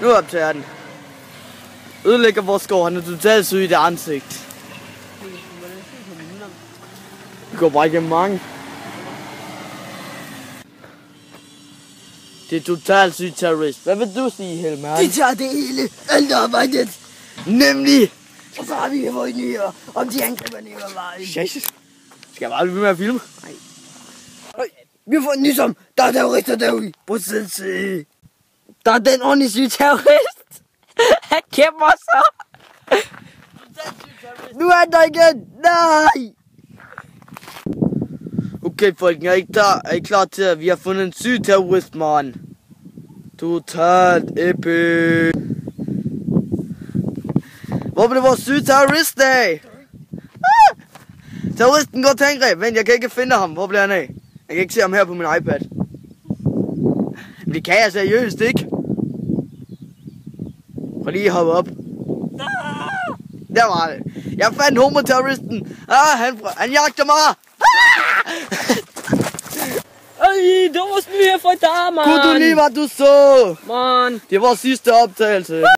Nu optager den. Ødelægger vores skov, han er totalt syg i det ansigt. Vi går bare igennem mange. Det er totalt syg terrorist. Hvad vil du sige, Helmer? De tager det hele, alt arbejdet. Nemlig! Og så har vi fået nyheder om de angriber Nikolaj. Jesus. Skal jeg bare blive med at filme? Nej. Vi har fået nys om, der er terrorister derude. Procense. Der er den ordentligt syge terrorist. Han kæmper så. Nu er han der igen. Nej. Okay, folk, er I klar til, at vi har fundet en syg terrorist, man? Totalt epic. Hvor blev vores syge terrorist af? Terroristen går til angreb. Vent, jeg kan ikke finde ham. Hvor bliver han af? Jeg kan ikke se ham her på min iPad. Men det kan jeg seriøst ikke. Prøv lige at hoppe op. Der var det. Jeg fandt homoterroristen. Han jagter mig. Ej, det var sådan her for dig, man. Kunne du lige, hvad du så? Man. Det var sidste optagelse.